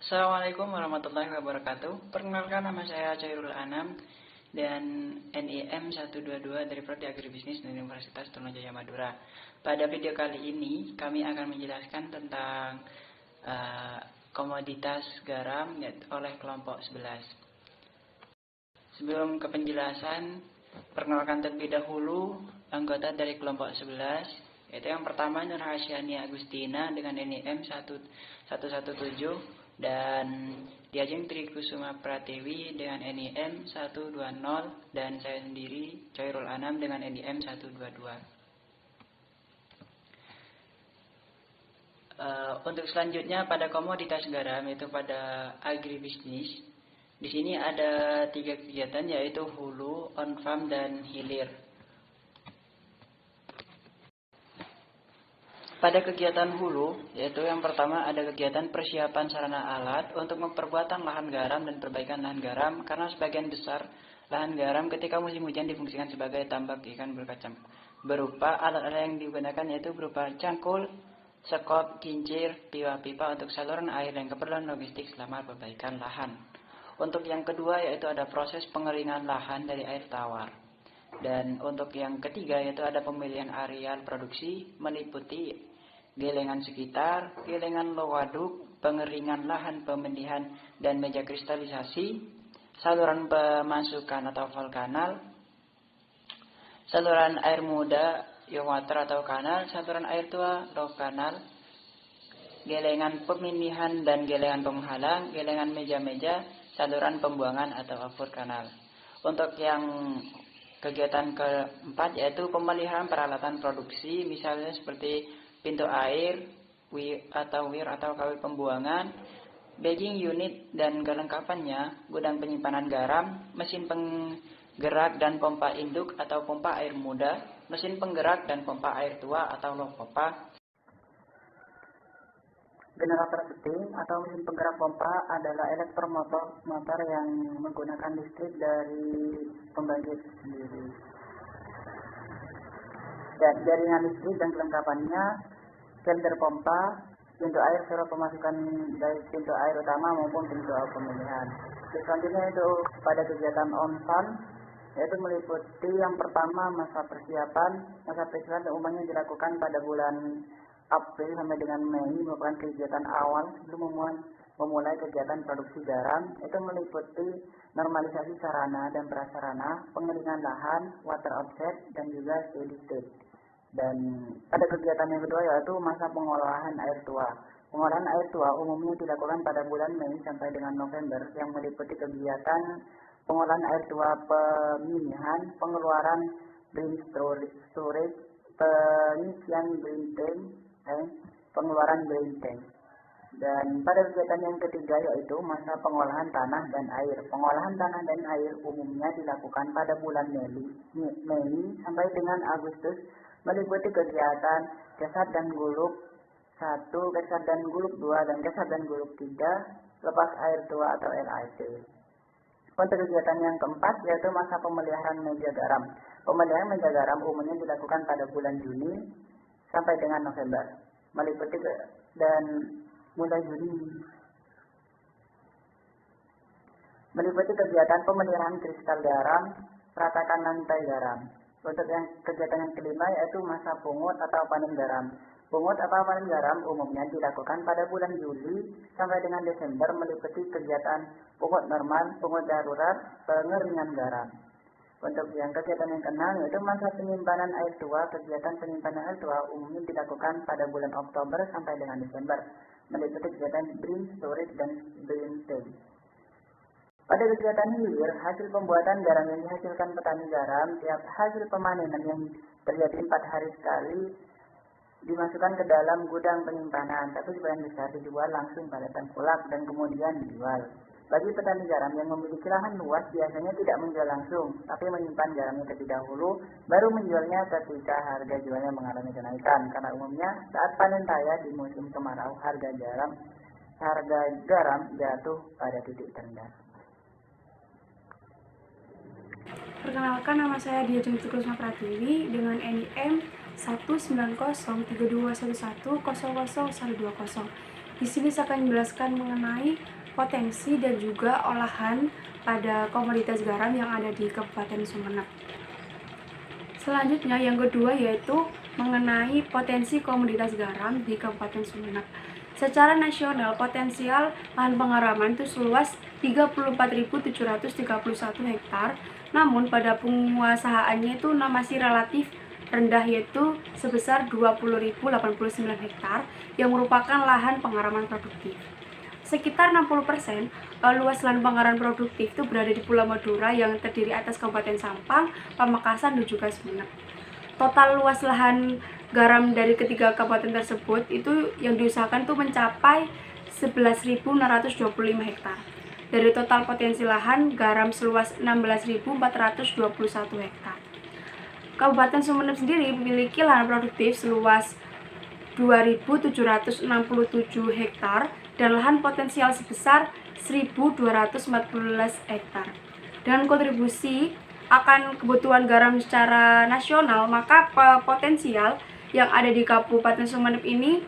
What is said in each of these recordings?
Assalamualaikum warahmatullahi wabarakatuh. Perkenalkan, nama saya Chairul Anam dan NIM 122 dari Prodi Agribisnis dari Universitas Trunojoyo Madura. Pada video kali ini kami akan menjelaskan tentang komoditas garam oleh kelompok 11. Sebelum ke penjelasan, perkenalkan terlebih dahulu anggota dari kelompok 11, yaitu yang pertama Nur Hasyani Agustina dengan NIM 117 dan Diajeng Trikusuma Pratiwi dengan NIM 120 dan saya sendiri Chairul Anam dengan NIM 122. Untuk selanjutnya pada komoditas garam, yaitu pada agribisnis. Di sini ada 3 kegiatan, yaitu hulu, on farm, dan hilir. Pada kegiatan hulu, yaitu yang pertama ada kegiatan persiapan sarana alat untuk memperbuatan lahan garam dan perbaikan lahan garam, karena sebagian besar lahan garam ketika musim hujan difungsikan sebagai tambak ikan berkacang. Berupa alat-alat yang digunakan yaitu berupa cangkul, sekop, kincir, pipa-pipa untuk saluran air dan keperluan logistik selama perbaikan lahan. Untuk yang kedua yaitu ada proses pengeringan lahan dari air tawar. Dan untuk yang ketiga yaitu ada pemilihan areal produksi meliputi gelengan sekitar, gelengan lowaduk, pengeringan lahan pemilihan dan meja kristalisasi, saluran pemasukan atau val kanal, saluran air muda, water atau kanal, saluran air tua, low kanal, gelengan pemilihan dan gelengan penghalang, gelengan meja-meja, saluran pembuangan atau outflow kanal. Untuk yang kegiatan keempat yaitu pemeliharaan peralatan produksi, misalnya seperti pintu air, wir atau kawat pembuangan, bagging unit dan kelengkapannya, gudang penyimpanan garam, mesin penggerak dan pompa induk atau pompa air muda, mesin penggerak dan pompa air tua atau low pompa. Generator steam atau mesin penggerak pompa adalah elektromotor yang menggunakan listrik dari pembangkit sendiri. Dan jaringan listrik dan kelengkapannya, silinder pompa, pintu air surat pemasukan dari pintu air utama maupun pintu air pemilihan. Selanjutnya itu pada kegiatan on farm, yaitu meliputi yang pertama masa persiapan. Masa persiapan umumnya dilakukan pada bulan April sampai dengan Mei, merupakan kegiatan awal sebelum memulai kegiatan produksi garam. Itu meliputi normalisasi sarana dan prasarana, pengeringan lahan, water offset, dan juga steady state. Dan pada kegiatan yang kedua yaitu masa pengolahan air tua. Pengolahan air tua umumnya dilakukan pada bulan Mei sampai dengan November, yang meliputi kegiatan pengolahan air tua pemilihan, pengeluaran brain storage, pengisian brain tank, pengeluaran brain tank. Dan pada kegiatan yang ketiga yaitu masa pengolahan tanah dan air. Pengolahan tanah dan air umumnya dilakukan pada bulan Mei sampai dengan Agustus, meliputi kegiatan kesat dan guluk 1, kesat dan guluk 2, dan kesat dan guluk 3, lepas air tua atau LAT. Untuk kegiatan yang keempat yaitu masa pemeliharaan meja garam. Pemeliharaan meja garam umumnya dilakukan pada bulan Juni sampai dengan November, meliputi dan mulai Juni meliputi kegiatan pemeliharaan kristal garam, ratakan lantai garam. Untuk yang kegiatan yang kelima yaitu masa pungut atau panen garam. Pungut atau panen garam umumnya dilakukan pada bulan Juli sampai dengan Desember, meliputi kegiatan pungut normal, pungut darurat, pengeringan garam. Untuk yang kegiatan yang keenam yaitu masa penyimpanan air tua. Kegiatan penyimpanan air tua umumnya dilakukan pada bulan Oktober sampai dengan Desember, meliputi kegiatan brain storage dan brain tank. Pada kegiatan hilir, hasil pembuatan garam yang dihasilkan petani garam, tiap hasil pemanenan yang terjadi 4 hari sekali dimasukkan ke dalam gudang penyimpanan, tapi sebagian besar dijual langsung pada tengkulak dan kemudian dijual. Bagi petani garam yang memiliki lahan luas biasanya tidak menjual langsung, tapi menyimpan garamnya terlebih dahulu, baru menjualnya ketika harga jualnya mengalami kenaikan. Karena umumnya saat panen raya di musim kemarau, harga garam jatuh pada titik terendah. Perkenalkan, nama saya Diajeng Trikusuma Pratiwi dengan NIM 1903211000020. Di sini saya akan menjelaskan mengenai potensi dan juga olahan pada komoditas garam yang ada di Kabupaten Sumeneb. Selanjutnya yang kedua yaitu mengenai potensi komoditas garam di Kabupaten Sumeneb. Secara nasional, potensial lahan pengaraman itu seluas 34.731 hektar, namun pada penguasaannya itu masih relatif rendah, yaitu sebesar 20.089 hektar yang merupakan lahan pengaraman produktif. Sekitar 60% luas lahan pengaraman produktif itu berada di Pulau Madura yang terdiri atas Kabupaten Sampang, Pamekasan, dan juga Sumeneb. Total luas lahan garam dari ketiga kabupaten tersebut itu yang diusahakan itu mencapai 11.625 hektar. Dari total potensi lahan garam seluas 16.421 hektar. Kabupaten Sumeneb sendiri memiliki lahan produktif seluas 2.767 hektar dan lahan potensial sebesar 1.214 hektar. Dengan kontribusi akan kebutuhan garam secara nasional, maka potensial yang ada di Kabupaten Sumeneb ini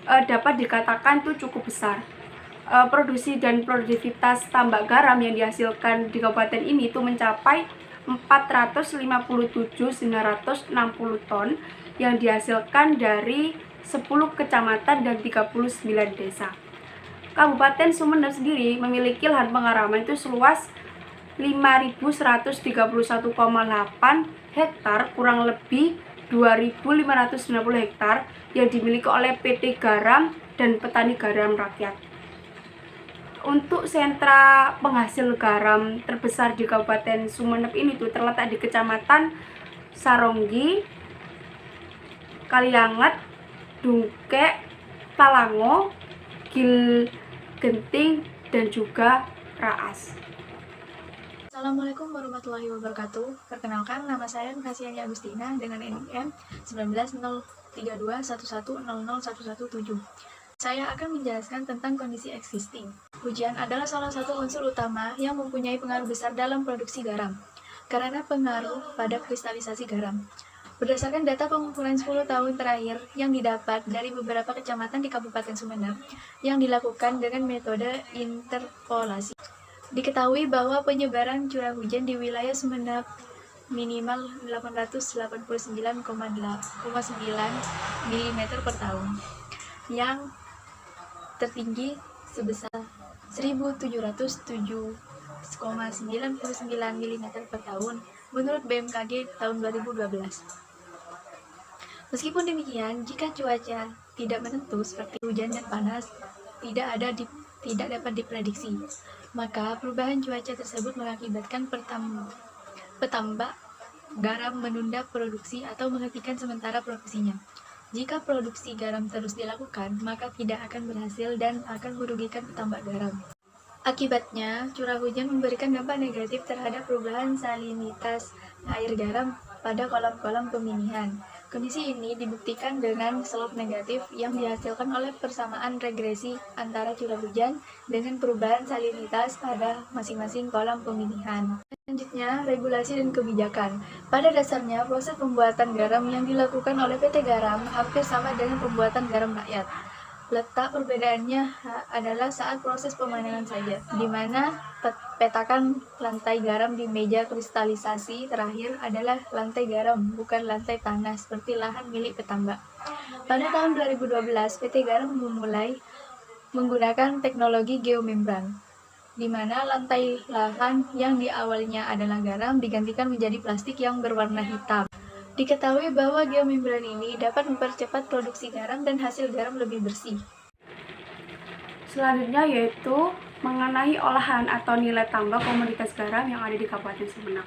dapat dikatakan itu cukup besar. Produksi dan produktivitas tambak garam yang dihasilkan di kabupaten ini itu mencapai 457.960 ton yang dihasilkan dari 10 kecamatan dan 39 desa. Kabupaten Sumeneb sendiri memiliki lahan pengaraman itu seluas 5.131,8 hektar, kurang lebih 2.590 hektar yang dimiliki oleh PT Garam dan Petani Garam Rakyat. Untuk sentra penghasil garam terbesar di Kabupaten Sumeneb ini tuh terletak di Kecamatan Saronggi, Kalianget, Dungkek, Talango, Gil Genting, dan juga Raas. Assalamualaikum warahmatullahi wabarakatuh. Perkenalkan, nama saya Nurhasiani Agustina dengan NIM 190321100117. Saya akan menjelaskan tentang kondisi existing. Hujan adalah salah satu unsur utama yang mempunyai pengaruh besar dalam produksi garam, karena pengaruh pada kristalisasi garam. Berdasarkan data pengumpulan 10 tahun terakhir yang didapat dari beberapa kecamatan di Kabupaten Sumeneb yang dilakukan dengan metode interpolasi, diketahui bahwa penyebaran curah hujan di wilayah Sumeneb minimal 889,9 mm per tahun, yang tertinggi sebesar 1.707,99 mm per tahun menurut BMKG tahun 2012. Meskipun demikian, jika cuaca tidak menentu seperti hujan dan panas tidak dapat diprediksi, maka perubahan cuaca tersebut mengakibatkan petambak garam menunda produksi atau menghentikan sementara produksinya. Jika produksi garam terus dilakukan, maka tidak akan berhasil dan akan merugikan petambak garam. Akibatnya, curah hujan memberikan dampak negatif terhadap perubahan salinitas air garam pada kolam-kolam peminihan. Kondisi ini dibuktikan dengan slope negatif yang dihasilkan oleh persamaan regresi antara curah hujan dengan perubahan salinitas pada masing-masing kolam peminihan. Selanjutnya, regulasi dan kebijakan. Pada dasarnya, proses pembuatan garam yang dilakukan oleh PT Garam hampir sama dengan pembuatan garam rakyat. Letak perbedaannya adalah saat proses pemanenan saja, di mana petakan lantai garam di meja kristalisasi terakhir adalah lantai garam, bukan lantai tanah seperti lahan milik petambak. Pada tahun 2012, PT Garam memulai menggunakan teknologi geomembran, di mana lantai lahan yang di awalnya adalah garam digantikan menjadi plastik yang berwarna hitam. Diketahui bahwa geomembran ini dapat mempercepat produksi garam dan hasil garam lebih bersih. Selanjutnya yaitu mengenai olahan atau nilai tambah komoditas garam yang ada di Kabupaten Sumeneb.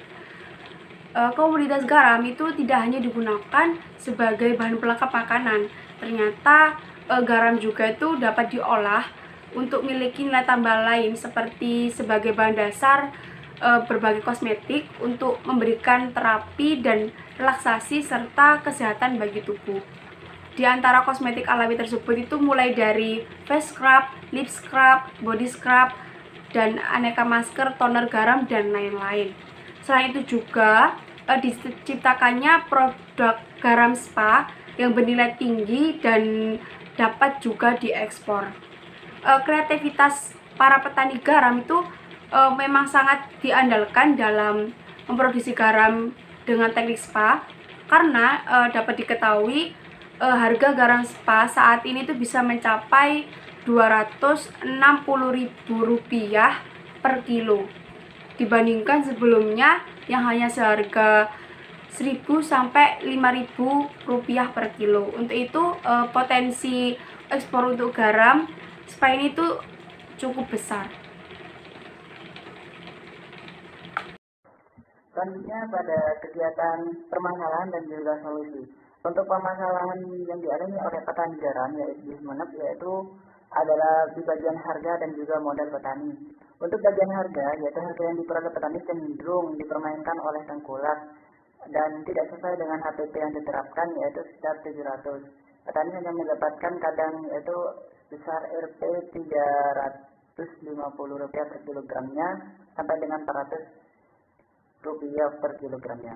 Komoditas garam itu tidak hanya digunakan sebagai bahan pelengkap makanan. Ternyata garam juga itu dapat diolah untuk memiliki nilai tambah lain seperti sebagai bahan dasar berbagai kosmetik untuk memberikan terapi dan relaksasi serta kesehatan bagi tubuh. Di antara kosmetik alami tersebut itu mulai dari face scrub, lip scrub, body scrub, dan aneka masker, toner garam, dan lain-lain. Selain itu juga diciptakannya produk garam spa yang bernilai tinggi dan dapat juga diekspor. kreativitas para petani garam itu memang sangat diandalkan dalam memproduksi garam dengan teknik spa, karena dapat diketahui harga garam spa saat ini tuh bisa mencapai Rp260.000 per kilo, dibandingkan sebelumnya yang hanya seharga Rp1.000 sampai Rp5.000 per kilo. Untuk itu potensi ekspor untuk garam spa ini tuh cukup besar. Selanjutnya pada kegiatan permasalahan dan juga solusi. Untuk permasalahan yang dialami oleh petani garam yaitu Sumeneb yaitu adalah di bagian harga dan juga modal petani. Untuk bagian harga, yaitu harga yang diperoleh petani cenderung dipermainkan oleh tengkulak dan tidak sesuai dengan HPP yang diterapkan yaitu sekitar 700. Petani hanya mendapatkan kadang yaitu besar Rp 350 per kilogramnya sampai dengan 400 rupiah per kilogramnya.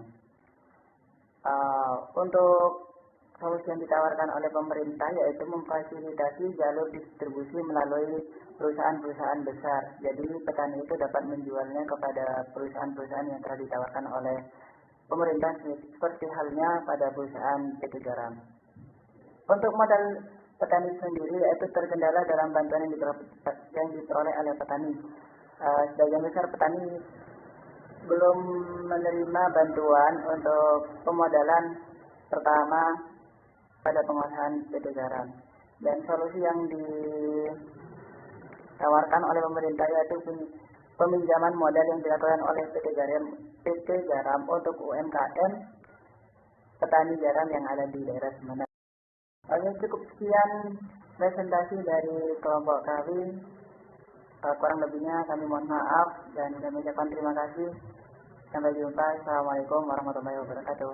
Untuk solusi yang ditawarkan oleh pemerintah yaitu memfasilitasi jalur distribusi melalui perusahaan-perusahaan besar. Jadi petani itu dapat menjualnya kepada perusahaan-perusahaan yang telah ditawarkan oleh pemerintah seperti halnya pada perusahaan PT Garam. Untuk modal petani sendiri yaitu terkendala dalam bantuan yang diperoleh oleh petani. Sebagian besar petani belum menerima bantuan untuk pemodalan pertama pada penguasaan PT Garam. Dan solusi yang ditawarkan oleh pemerintah yaitu peminjaman modal yang dilakukan oleh PT Garam untuk UMKM petani garam yang ada di daerah Sumeneb. Oke, cukup sekian presentasi dari kelompok kami. Kurang lebihnya kami mohon maaf dan kami ucapkan terima kasih. Sampai jumpa. Assalamualaikum warahmatullahi wabarakatuh.